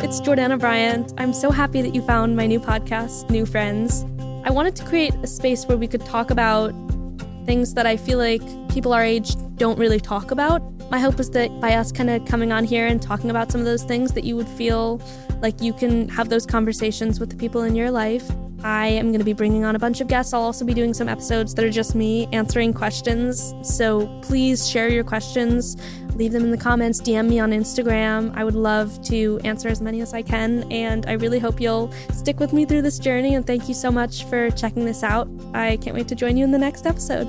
it's Jordana Bryant. I'm so happy that you found my new podcast, New Friends. I wanted to create a space where we could talk about things that I feel like people our age don't really talk about. My hope is that by us kind of coming on here and talking about some of those things, that you would feel like you can have those conversations with the people in your life. I am going to be bringing on a bunch of guests. I'll also be doing some episodes that are just me answering questions. So please share your questions. Leave them in the comments. DM me on Instagram. I would love to answer as many as I can. And I really hope you'll stick with me through this journey. And thank you so much for checking this out. I can't wait to join you in the next episode.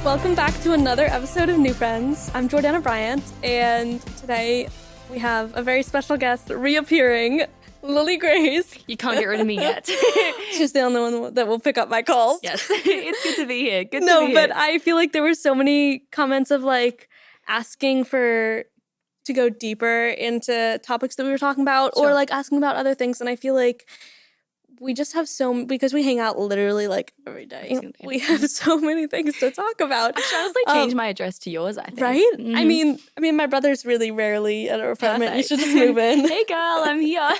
Welcome back to another episode of New Friends. I'm Jordana Bryant, and today we have a very special guest reappearing, Lily Grace. You can't get rid of me yet. She's the only one that will pick up my calls. Yes, it's good to be here. No, but I feel like there were so many comments of like asking to go deeper into topics that we were talking about, Sure. or like asking about other things, and I feel like we just have because we hang out literally like every day. We have so many things to talk about. I should honestly change my address to yours, I think. Right? Mm-hmm. I mean, my brother's really rarely at our apartment. Perfect. You should just move in. Hey, girl, I'm here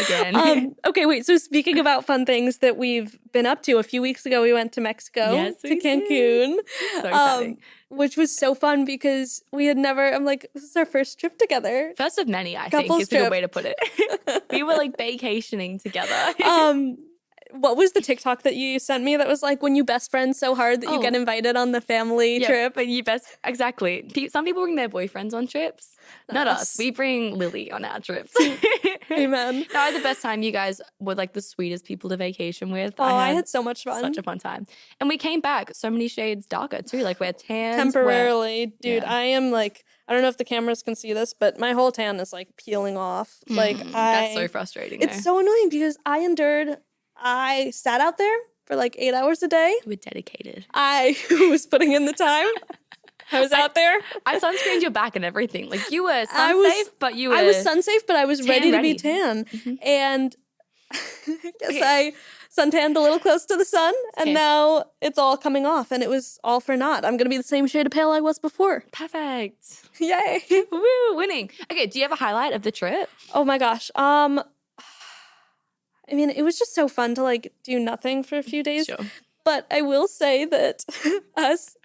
again. Okay, wait. So speaking about fun things that we've been up to, a few weeks ago we went to Mexico, to Cancun. So exciting. Which was so fun because we had never, I'm like, this is our first trip together. First of many, I think, Couples is a good trip. way to put it. We were like vacationing together. What was the TikTok that you sent me that was like when you best friends so hard that you get invited on the family trip? But exactly. Some people bring their boyfriends on trips. Not us. We bring Lily on our trips. Amen. No, I had the best time. You guys were like the sweetest people to vacation with. Oh, I had so much fun. Such a fun time. And we came back so many shades darker too. Like we're tan. Temporarily. Dude, I am like, I don't know if the cameras can see this, but my whole tan is like peeling off. That's so frustrating. It's so annoying because I sat out there for like 8 hours a day. You were dedicated. I was putting in the time. I was out there. I sunscreened your back and everything. Like you were sun-safe, but you were... I was sun-safe, but I was ready to be tan. Mm-hmm. And I guess I suntanned a little close to the sun, and now it's all coming off, and it was all for naught. I'm going to be the same shade of pale I was before. Perfect. Yay. Woo, winning. Okay, do you have a highlight of the trip? Oh my gosh. I mean, it was just so fun to like do nothing for a few days. Sure. But I will say that us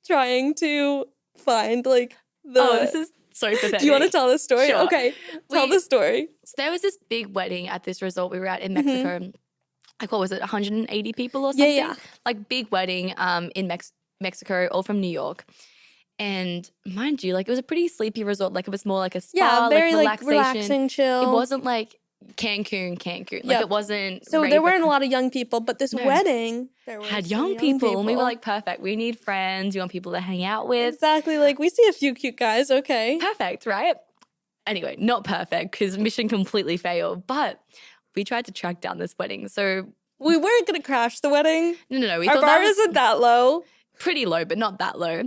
trying to find like this is so pathetic. Do you want to tell the story? Sure. Okay, tell the story. So there was this big wedding at this resort we were at in Mexico. Mm-hmm. Like, what was it, 180 people or something? Yeah. Like, big wedding in Mexico, all from New York. And mind you, like, it was a pretty sleepy resort. Like, it was more like a spa, very like relaxing, chill. It wasn't like Cancun. Like, it wasn't. So there weren't a lot of young people, but this wedding, there were had young people. And we were like, perfect. We need friends. You want people to hang out with. Exactly. Like, we see a few cute guys. Okay. Perfect, right? Anyway, not perfect because mission completely failed. But we tried to track down this wedding. So we weren't going to crash the wedding. No. Our bar isn't that low. Pretty low, but not that low.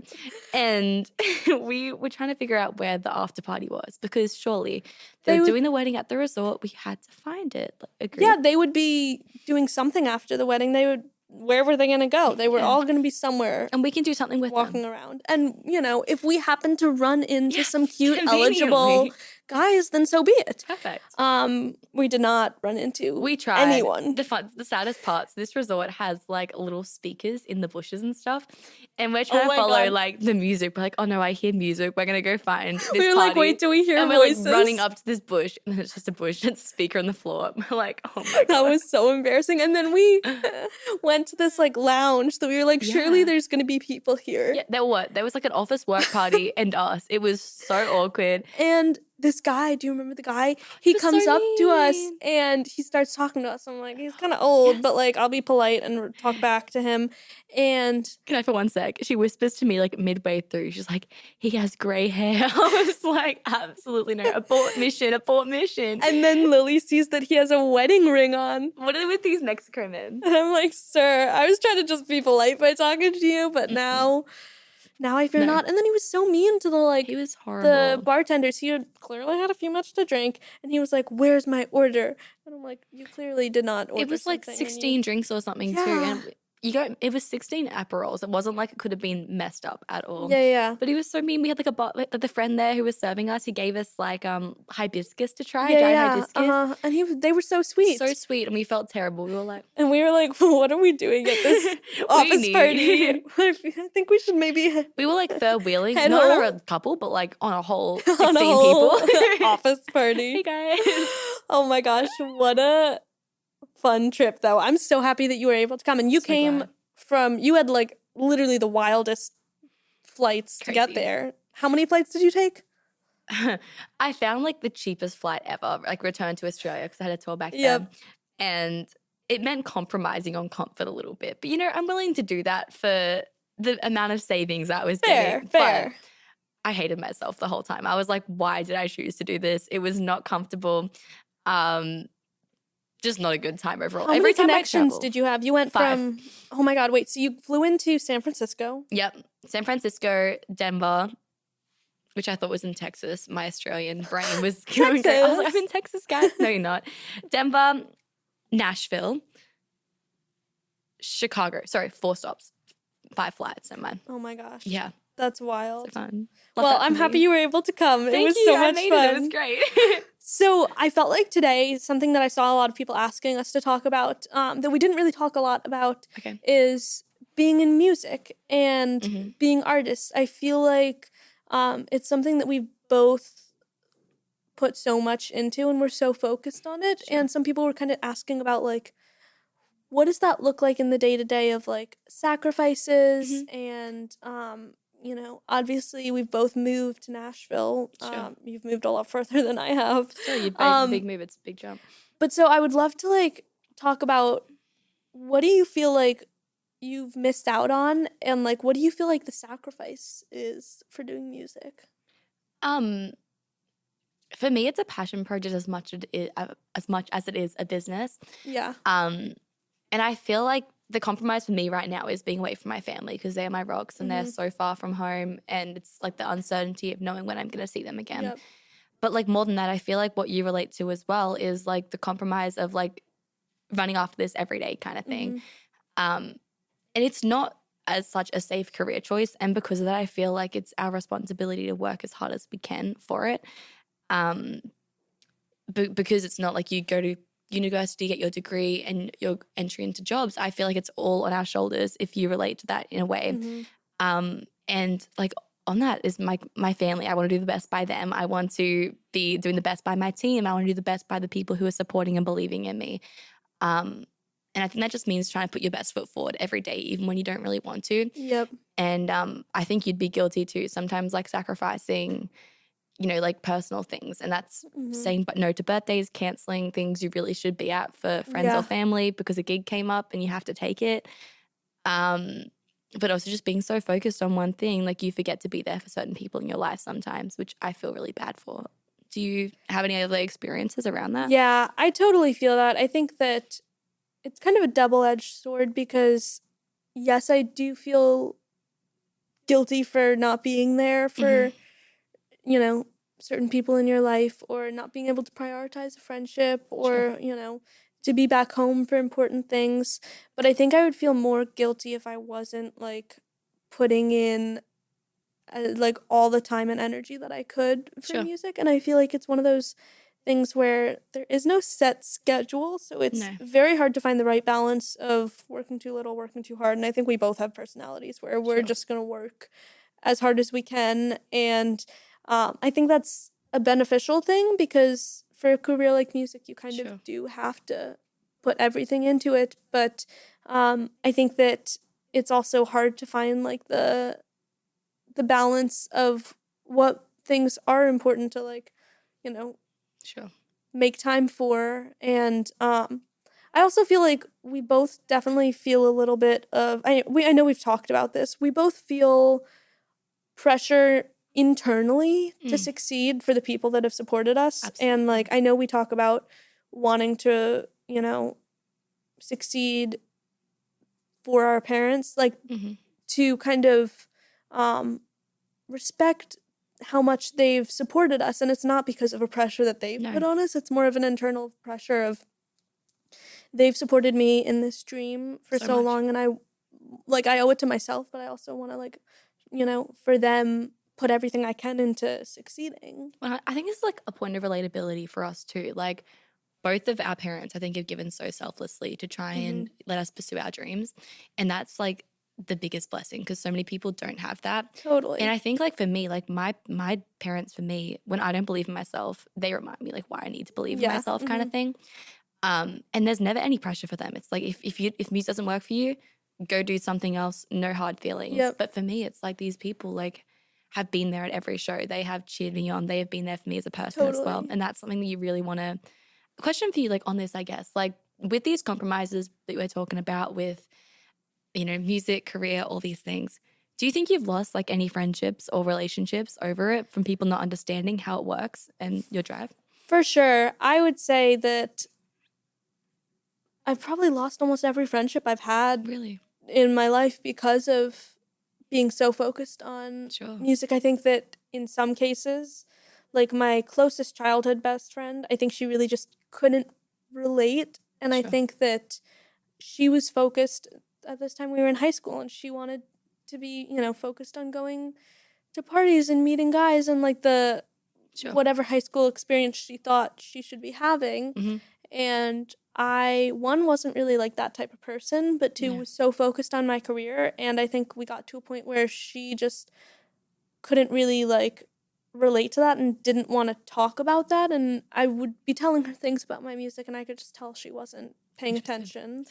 And we were trying to figure out where the after party was because surely they were doing the wedding at the resort. We had to find it. Agreed. Yeah, they would be doing something after the wedding. Where were they going to go? They were all going to be somewhere. And we can do something with walking them. around. And, you know, if we happen to run into some cute, eligible guys, then so be it. Perfect. We did not run into anyone. The saddest part, this resort has like little speakers in the bushes and stuff. And we're trying to follow like the music. We're like, oh no, I hear music. We're going to go find this We were party. like, wait, do we hear and voices? We're like running up to this bush and it's just a bush and it's a speaker on the floor. We're like, oh my God. That was so embarrassing. And then we went to this like lounge that we were like, surely there's going to be people here. Yeah, there was like an office work party and us. It was so awkward. And this guy, do you remember the guy? He comes up to us and he starts talking to us. I'm like, he's kind of old, but like I'll be polite and talk back to him. And can I for one sec? She whispers to me like midway through. She's like, he has gray hair. I was like, absolutely no. Abort mission. And then Lily sees that he has a wedding ring on. What are they with these Mexico men? And I'm like, sir, I was trying to just be polite by talking to you, but now I fear not. And then he was so mean to he was horrible. The bartenders. He had clearly had a few much to drink, and he was like, "Where's my order?" And I'm like, "You clearly did not order." It was like 16 drinks or something too. And it was 16 Aperols. It wasn't like it could have been messed up at all. Yeah. But he was so mean. We had like the friend there who was serving us. He gave us like hibiscus to try, Yeah, dried yeah. hibiscus. And they were so sweet. So sweet, and we felt terrible. We were like, what are we doing at this office party? I think we should maybe. We were like third wheeling, Head not home. on a couple, but like on a whole 16 On a whole people. office party. Hey guys. Oh my gosh, what a fun trip though. I'm so happy that you were able to come, and you So came glad. you had like literally the wildest flights to get Crazy. there. How many flights did you take? I found like the cheapest flight ever, like return to Australia because I had a tour back Yep. then. And it meant compromising on comfort a little bit. But, you know, I'm willing to do that for the amount of savings I was getting. Fair. But I hated myself the whole time. I was like, why did I choose to do this? It was not comfortable. Just not a good time overall. How many Every time connections I did you have? You went 5. from, oh my God, wait, so you flew into San Francisco? Yep. San Francisco, Denver, which I thought was in Texas. My Australian brain was going crazy. I was like, I'm in Texas, guys. No, you're not. Denver, Nashville, Chicago. Sorry, 4 stops. 5 flights, never mind. Oh my gosh. Yeah. That's wild. So fun. Well, I'm happy you were able to come. Thank it was you. so I much made fun. It was great. So I felt like today, something that I saw a lot of people asking us to talk about that we didn't really talk a lot about Okay. is being in music and Mm-hmm. being artists. I feel like it's something that we've both put so much into and we're so focused on it. Sure. And some people were kind of asking about like, what does that look like in the day-to-day of like sacrifices and you know, obviously we've both moved to Nashville. Sure. You've moved a lot further than I have. Sure, you made a big move. It's a big jump. But so I would love to like talk about, what do you feel like you've missed out on, and like what do you feel like the sacrifice is for doing music? For me, it's a passion project as much as it is a business. Yeah. And I feel like the compromise for me right now is being away from my family because they're my rocks and they're so far from home, and it's like the uncertainty of knowing when I'm going to see them again. Yep. But like more than that, I feel like what you relate to as well is like the compromise of like running after this every day kind of thing. And it's not as such a safe career choice. And because of that, I feel like it's our responsibility to work as hard as we can for it. Because it's not like you go to university, get your degree and your entry into jobs. I feel like it's all on our shoulders if you relate to that in a way. And like on that is my family. I want to do the best by them. I want to be doing the best by my team. I want to do the best by the people who are supporting and believing in me. And I think that just means trying to put your best foot forward every day, even when you don't really want to. Yep. And I think you'd be guilty too, sometimes like sacrificing, you know, like personal things. And that's saying no to birthdays, canceling things you really should be at for friends or family because a gig came up and you have to take it. But also just being so focused on one thing, like you forget to be there for certain people in your life sometimes, which I feel really bad for. Do you have any other experiences around that? Yeah, I totally feel that. I think that it's kind of a double-edged sword because, yes, I do feel guilty for not being there for, you know, certain people in your life, or not being able to prioritize a friendship, or, you know, to be back home for important things. But I think I would feel more guilty if I wasn't, like, putting in, like, all the time and energy that I could for music. And I feel like it's one of those things where there is no set schedule, so it's very hard to find the right balance of working too little, working too hard. And I think we both have personalities where we're just going to work as hard as we can. And I think that's a beneficial thing because for a career like music, you kind of do have to put everything into it. But I think that it's also hard to find like the balance of what things are important to, like, you know, make time for. And I also feel like we both definitely feel a little bit of, I know we've talked about this, we both feel pressure internally to succeed for the people that have supported us. Absolutely. And like, I know we talk about wanting to, you know, succeed for our parents, like to kind of respect how much they've supported us. And it's not because of a pressure that they've put on us. It's more of an internal pressure of they've supported me in this dream for so long, and like, I owe it to myself, but I also want to, like, for them, put everything I can into succeeding. Well, I think it's like a point of relatability for us too. Like, both of our parents, I think, have given so selflessly to try and let us pursue our dreams. And that's like the biggest blessing, because so many people don't have that. Totally. And I think, like, for me, like my parents, for me, when I don't believe in myself, they remind me like why I need to believe in myself, kind of thing. And there's never any pressure for them. It's like, if music doesn't work for you, go do something else. No hard feelings. Yep. But for me, it's like these people like have been there at every show. They have cheered me on. They have been there for me as a person as well. And that's something that you really want to. A question for you, like, on this, I guess, like, with these compromises that we're talking about with, music, career, all these things, do you think you've lost like any friendships or relationships over it from people not understanding how it works and your drive? For sure. I would say that I've probably lost almost every friendship I've had in my life because of being so focused on music. I think that in some cases, like my closest childhood best friend, I think she really just couldn't relate. And I think that she was focused at this time we were in high school, and she wanted to be, focused on going to parties and meeting guys and like the whatever high school experience she thought she should be having. And I, one, wasn't really like that type of person, but two, was so focused on my career. And I think we got to a point where she just couldn't really like relate to that and didn't want to talk about that. And I would be telling her things about my music, and I could just tell she wasn't paying attention.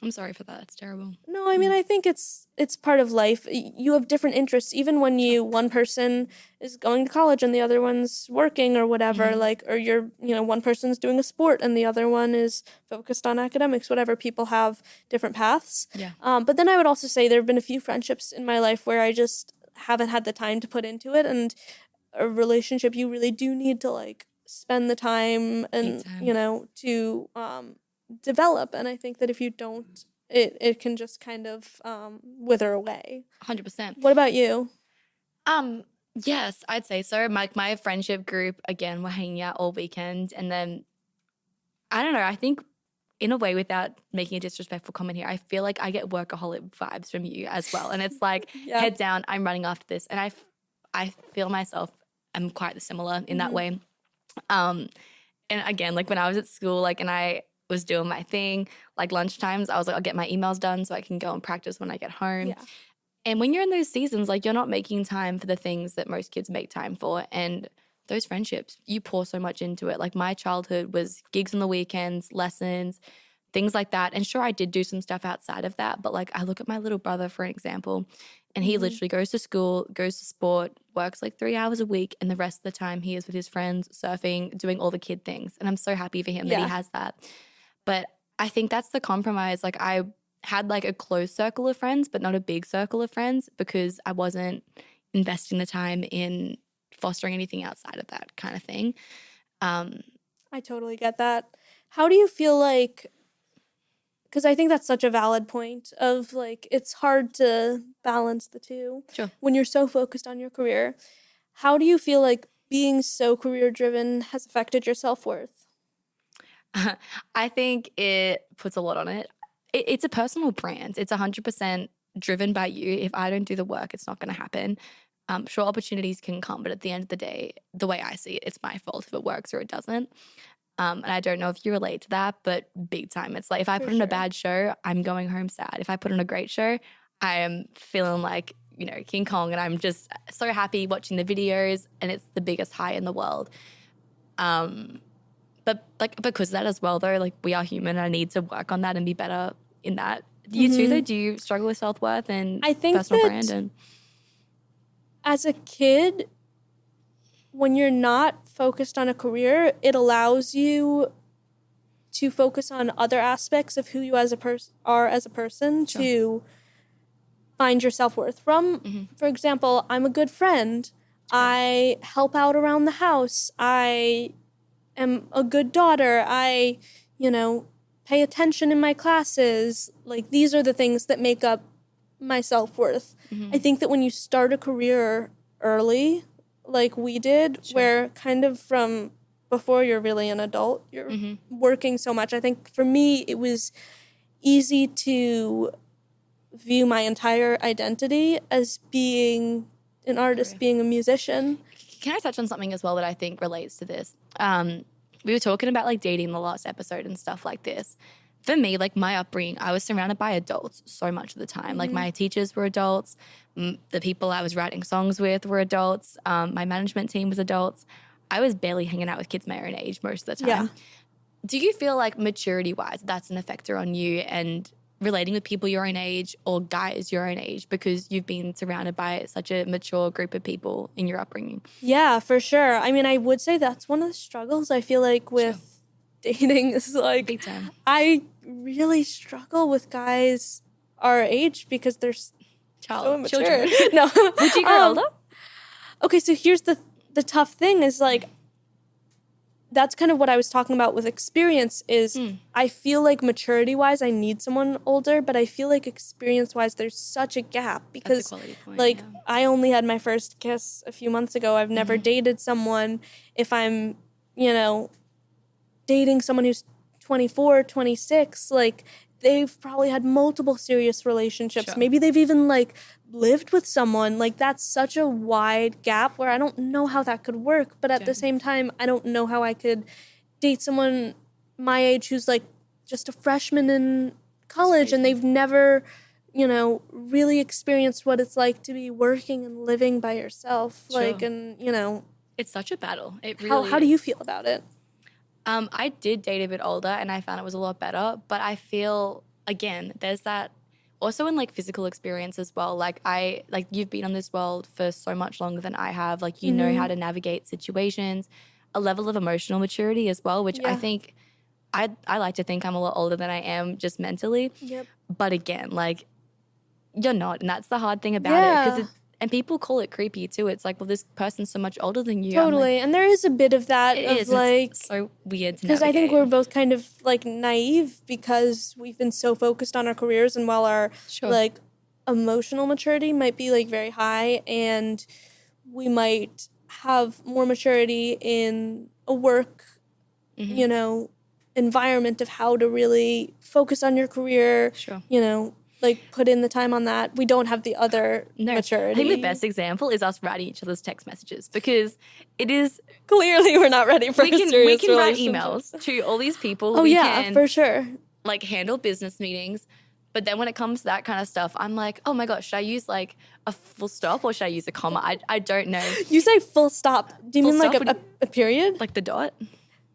I'm sorry for that. It's terrible. No, I mean, I think it's part of life. You have different interests, even when one person is going to college and the other one's working or whatever, like, or you're, one person's doing a sport and the other one is focused on academics, whatever. People have different paths. But then I would also say there have been a few friendships in my life where I just haven't had the time to put into it, and a relationship, you really do need to like spend the time and, to develop. And I think that if you don't, it can just kind of wither away. 100%. What about you? Yes, I'd say so. My friendship group, again, we're hanging out all weekend, and then I don't know, I think in a way, without making a disrespectful comment here, I feel like I get workaholic vibes from you as well. And it's like, head down, I'm running after this. And I feel myself, I'm quite similar in that way. And again, like when I was at school, like, and I was doing my thing, like lunchtimes, I was like, I'll get my emails done so I can go and practice when I get home. And when you're in those seasons, like, you're not making time for the things that most kids make time for. And those friendships, you pour so much into it. Like, my childhood was gigs on the weekends, lessons, things like that. And sure, I did do some stuff outside of that. But like, I look at my little brother, for an example, and he literally goes to school, goes to sport, works like 3 hours a week. And the rest of the time he is with his friends, surfing, doing all the kid things. And I'm so happy for him that he has that. But I think that's the compromise. Like, I had like a close circle of friends, but not a big circle of friends, because I wasn't investing the time in fostering anything outside of that kind of thing. I totally get that. How do you feel like, because I think that's such a valid point of like, it's hard to balance the two when you're so focused on your career. How do you feel like being so career driven has affected your self-worth? I think it puts a lot on it. It's a personal brand. It's 100% driven by you. If I don't do the work, it's not going to happen. Sure, opportunities can come, but at the end of the day, the way I see it, it's my fault if it works or it doesn't. And I don't know if you relate to that, but big time. It's like, if I put on a bad show, I'm going home sad. If I put on a great show, I am feeling like, King Kong, and I'm just so happy watching the videos, and it's the biggest high in the world. But like, because of that as well, though, like, we are human, and I need to work on that and be better in that. You too, though? Do you struggle with self-worth and I think personal brand? And as a kid, when you're not focused on a career, it allows you to focus on other aspects of who you are as a person to find your self-worth from. For example, I'm a good friend. I help out around the house. I am a good daughter. I, pay attention in my classes. Like, these are the things that make up my self-worth. I think that when you start a career early, like we did, where kind of from before you're really an adult, you're working so much. I think for me, it was easy to view my entire identity as being an artist, being a musician. Can I touch on something as well that I think relates to this? We were talking about like dating in the last episode and stuff like this. For me, like my upbringing, I was surrounded by adults so much of the time. Like my teachers were adults. The people I was writing songs with were adults. My management team was adults. I was barely hanging out with kids my own age most of the time. Yeah. Do you feel like maturity-wise that's an effector on you and relating with people your own age or guys your own age because you've been surrounded by such a mature group of people in your upbringing? Yeah, for sure. I mean, I would say that's one of the struggles I feel like with dating is like Big time. I really struggle with guys our age because they're so immature. Children. No. Would you grow older? Okay, so here's the tough thing is like that's kind of what I was talking about with experience is I feel like maturity-wise I need someone older, but I feel like experience-wise there's such a gap because That's a quality point, like I only had my first kiss a few months ago. I've never dated someone. If I'm, dating someone who's 24, 26, like they've probably had multiple serious relationships. Sure. Maybe they've even like lived with someone. Like that's such a wide gap where I don't know how that could work. But at the same time, I don't know how I could date someone my age who's like just a freshman in college and they've never, really experienced what it's like to be working and living by yourself. Sure. Like, and, it's such a battle. It really how do you feel about it? I did date a bit older and I found it was a lot better, but I feel, again, there's that also in like physical experience as well. Like you've been on this world for so much longer than I have. Like you know how to navigate situations, a level of emotional maturity as well, which I think I like to think I'm a lot older than I am just mentally. Yep. But again, like you're not, and that's the hard thing about it because and people call it creepy too. It's like, well, this person's so much older than you. Totally. And there is a bit of that of like... It's so weird to navigate. Because I think we're both kind of like naive because we've been so focused on our careers and while our like emotional maturity might be like very high and we might have more maturity in a work, environment of how to really focus on your career, like put in the time on that. We don't have the other maturity. I think the best example is us writing each other's text messages because it is clearly we're not ready for we can write emails to all these people. Oh can, for sure. Like handle business meetings. But then when it comes to that kind of stuff, I'm like, oh my gosh, should I use like a full stop or should I use a comma? I don't know. You say full stop. Do you mean like a period? Like the dot?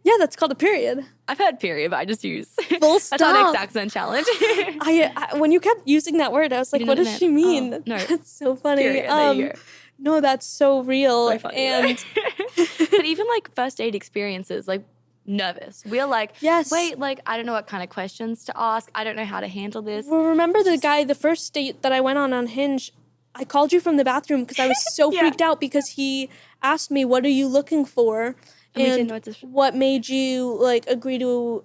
Yeah, that's called a period. I've heard period, but I just use full stop. That's our next accent challenge. I when you kept using that word, I was like, what does she mean? Oh, no. That's so funny. Period. There you go. No, that's so real. So funny, and but even like first date experiences, like nervous. We're like, wait, like I don't know what kind of questions to ask. I don't know how to handle this. Well, remember the first date that I went on Hinge, I called you from the bathroom because I was so freaked out because he asked me, what are you looking for? And what made you like agree to,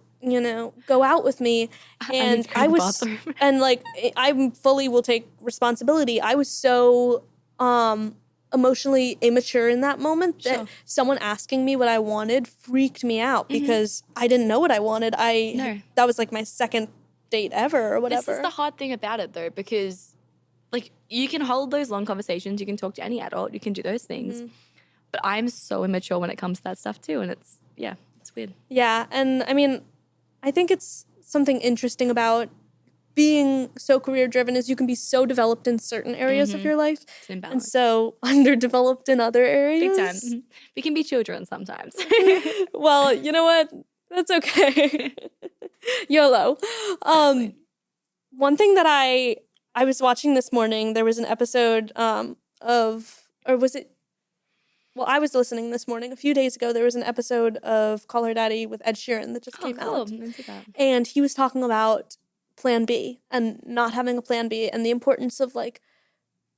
go out with me? And I was, and like, I fully will take responsibility. I was so emotionally immature in that moment that someone asking me what I wanted freaked me out because I didn't know what I wanted. That was like my second date ever or whatever. This is the hard thing about it though, because like you can hold those long conversations, you can talk to any adult, you can do those things. But I'm so immature when it comes to that stuff too. And it's weird. Yeah. And I mean, I think it's something interesting about being so career driven is you can be so developed in certain areas of your life and so underdeveloped in other areas. Big time. We can be children sometimes. Well, you know what? That's okay. YOLO. One thing that I was watching this morning, there was an episode I was listening this morning. A few days ago, there was an episode of Call Her Daddy with Ed Sheeran that just came out. And he was talking about plan B and not having a plan B and the importance of like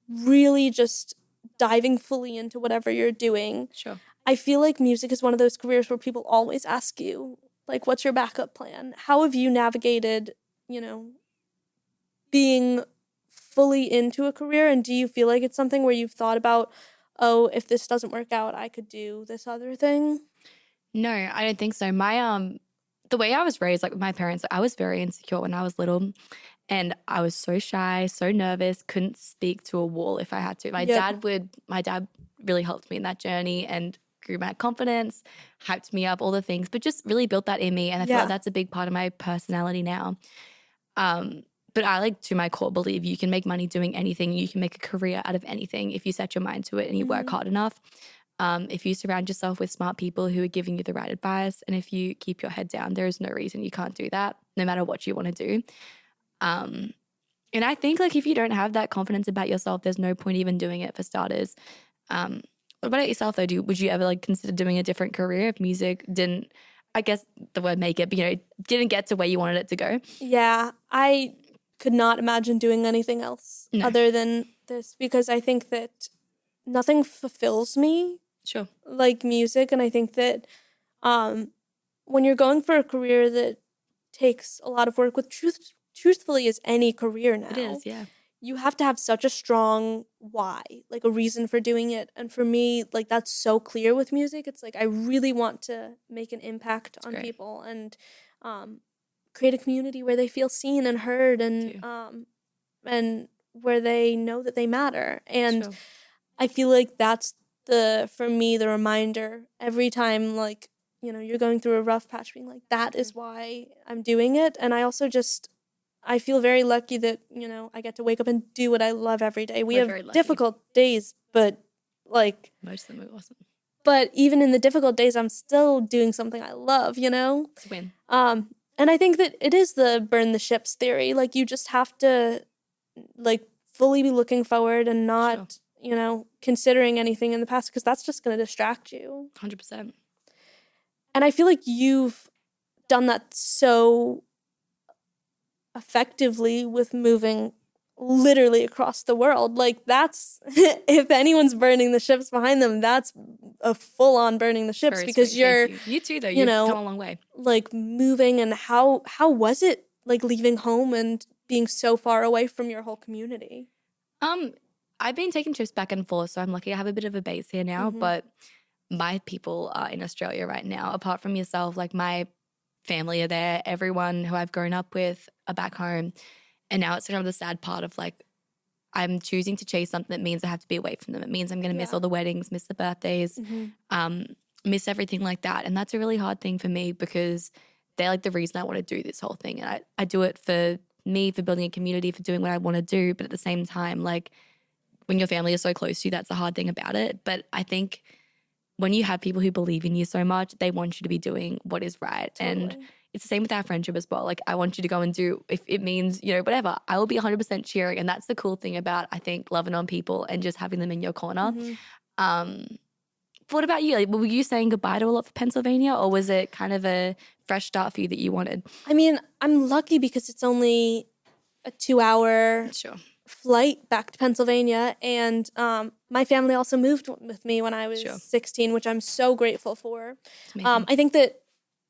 really just diving fully into whatever you're doing. Sure. I feel like music is one of those careers where people always ask you, like, what's your backup plan? How have you navigated, being fully into a career? And do you feel like it's something where you've thought about, oh, if this doesn't work out, I could do this other thing? No, I don't think so. My the way I was raised, like with my parents, I was very insecure when I was little. And I was so shy, so nervous, couldn't speak to a wall if I had to. My dad really helped me in that journey and grew my confidence, hyped me up, all the things, but just really built that in me. And I feel like that's a big part of my personality now. But I like to my core believe you can make money doing anything. You can make a career out of anything if you set your mind to it and you work hard enough. If you surround yourself with smart people who are giving you the right advice, and if you keep your head down, there is no reason you can't do that, no matter what you want to do. And I think like if you don't have that confidence about yourself, there's no point even doing it for starters. What about yourself though? Would you ever like consider doing a different career if music didn't, I guess the word make it, but didn't get to where you wanted it to go? Yeah, I could not imagine doing anything else other than this, because I think that nothing fulfills me like music. And I think that when you're going for a career that takes a lot of work, with truthfully is any career now. It is, yeah. You have to have such a strong why, like a reason for doing it. And for me, like that's so clear with music. It's like I really want to make an impact on people and create a community where they feel seen and heard and where they know that they matter. And I feel like that's for me, the reminder every time, like, you're going through a rough patch, being like, that is why I'm doing it. And I also I feel very lucky that, I get to wake up and do what I love every day. We have difficult days, but like most of them are awesome. But even in the difficult days, I'm still doing something I love, It's a win. And I think that it is the burn the ships theory. Like you just have to like fully be looking forward and not, considering anything in the past, because that's just going to distract you. 100%. And I feel like you've done that so effectively with moving literally across the world. Like that's, if anyone's burning the ships behind them, that's a full-on burning the ships. Very because sweet. You too, though. You've come a long way. Like moving, and how was it like leaving home and being so far away from your whole community? I've been taking trips back and forth, so I'm lucky I have a bit of a base here now, but my people are in Australia right now. Apart from yourself, like my family are there. Everyone who I've grown up with are back home. And now it's kind of the sad part of like, I'm choosing to chase something that means I have to be away from them. It means I'm going to miss all the weddings, miss the birthdays, miss everything like that. And that's a really hard thing for me, because they're like the reason I want to do this whole thing. And I do it for me, for building a community, for doing what I want to do. But at the same time, like when your family is so close to you, that's the hard thing about it. But I think when you have people who believe in you so much, they want you to be doing what is right. Totally. And it's the same with our friendship as well. Like I want you to go and do, if it means, whatever, I will be 100% cheering. And that's the cool thing about, I think, loving on people and just having them in your corner. What about you? Like, were you saying goodbye to a lot for Pennsylvania, or was it kind of a fresh start for you that you wanted? I mean, I'm lucky because it's only a 2-hour flight back to Pennsylvania. And my family also moved with me when I was 16, which I'm so grateful for. I think that,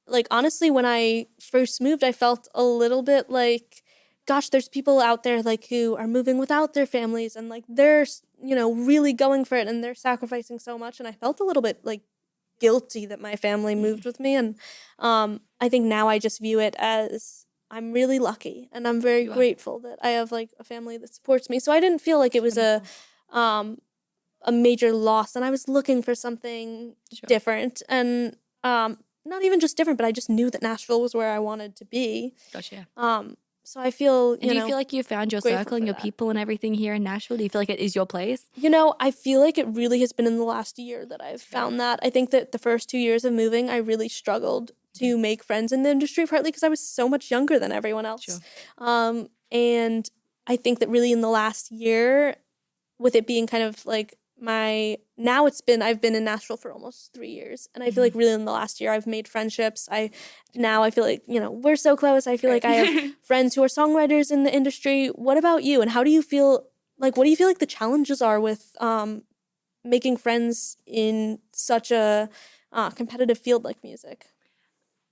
like, honestly, when I first moved, I felt a little bit like, gosh, there's people out there like who are moving without their families, and like they're, really going for it and they're sacrificing so much. And I felt a little bit like guilty that my family moved with me. And I think now I just view it as I'm really lucky, and I'm very grateful that I have like a family that supports me. So I didn't feel like it was a major loss, and I was looking for something different, and not even just different, but I just knew that Nashville was where I wanted to be. Gotcha. So I feel, and do you feel like you found your circle and your people and everything here in Nashville? Do you feel like it is your place? I feel like it really has been in the last year that I've found that. I think that the first 2 years of moving, I really struggled to make friends in the industry, partly because I was so much younger than everyone else. And I think that really in the last year, with it being kind of like I've been in Nashville for almost 3 years, and I feel like really in the last year I've made friendships. I feel like, we're so close. I feel like I have friends who are songwriters in the industry. What about you? And how do you feel, like, what do you feel like the challenges are with making friends in such a competitive field like music?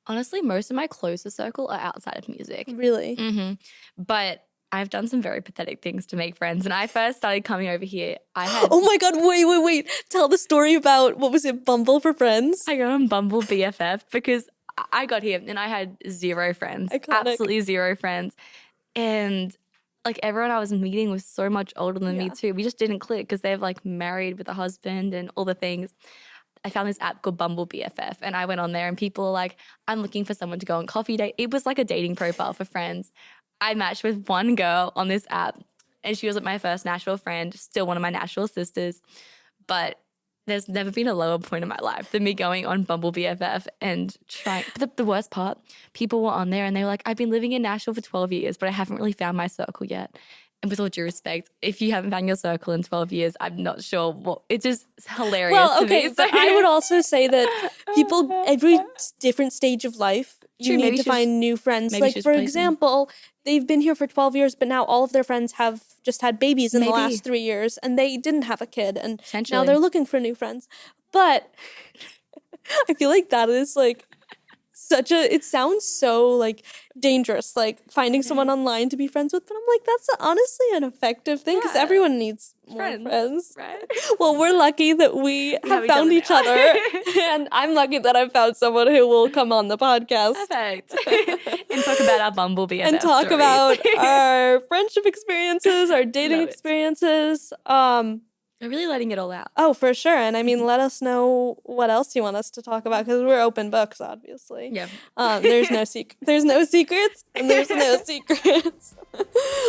Honestly, most of my closest circle are outside of music. Really? But I've done some very pathetic things to make friends. And I first started coming over here, I had... Oh my God, wait. Tell the story about, what was it, Bumble for Friends? I got on Bumble BFF because I got here and I had zero friends. Iconic. Absolutely zero friends. And like everyone I was meeting was so much older than me too. We just didn't click because they've like married with a husband and all the things. I found this app called Bumble BFF and I went on there and people were like, I'm looking for someone to go on coffee date. It was like a dating profile for friends. I matched with one girl on this app and she was like my first Nashville friend, still one of my Nashville sisters. But there's never been a lower point in my life than me going on Bumble BFF and trying. But the worst part, people were on there and they were like, I've been living in Nashville for 12 years, but I haven't really found my circle yet. And with all due respect, if you haven't found your circle in 12 years, I'm not sure what. It's just hilarious. Well, to okay, me. but I would also say that people, every different stage of life, you True, need to find new friends. maybe Like, she's for placing- example, they've been here for 12 years, but now all of their friends have just had babies in the Maybe. last 3 years, and they didn't have a kid, and now Essentially. they're looking for new friends. But I feel like that is, like, it sounds so, like, dangerous, like, finding someone online to be friends with, but I'm like, that's honestly an effective thing, because Yeah. everyone needs more friends. Right? Well, we're lucky that we have found each now. other, and I'm lucky that I've found someone who will come on the podcast Perfect. And talk about our Bumble BFF and talk stories. about our friendship experiences, our dating Love it. experiences. We're really letting it all out. Oh, for sure. And I mean, let us know what else you want us to talk about, because we're open books, obviously. Yeah. There's no there's no secrets, and there's no secrets.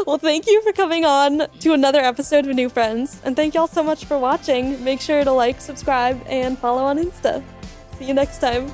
Well, thank you for coming on to another episode of New Friends, and thank y'all so much for watching. Make sure to like, subscribe, and follow on Insta. See you next time.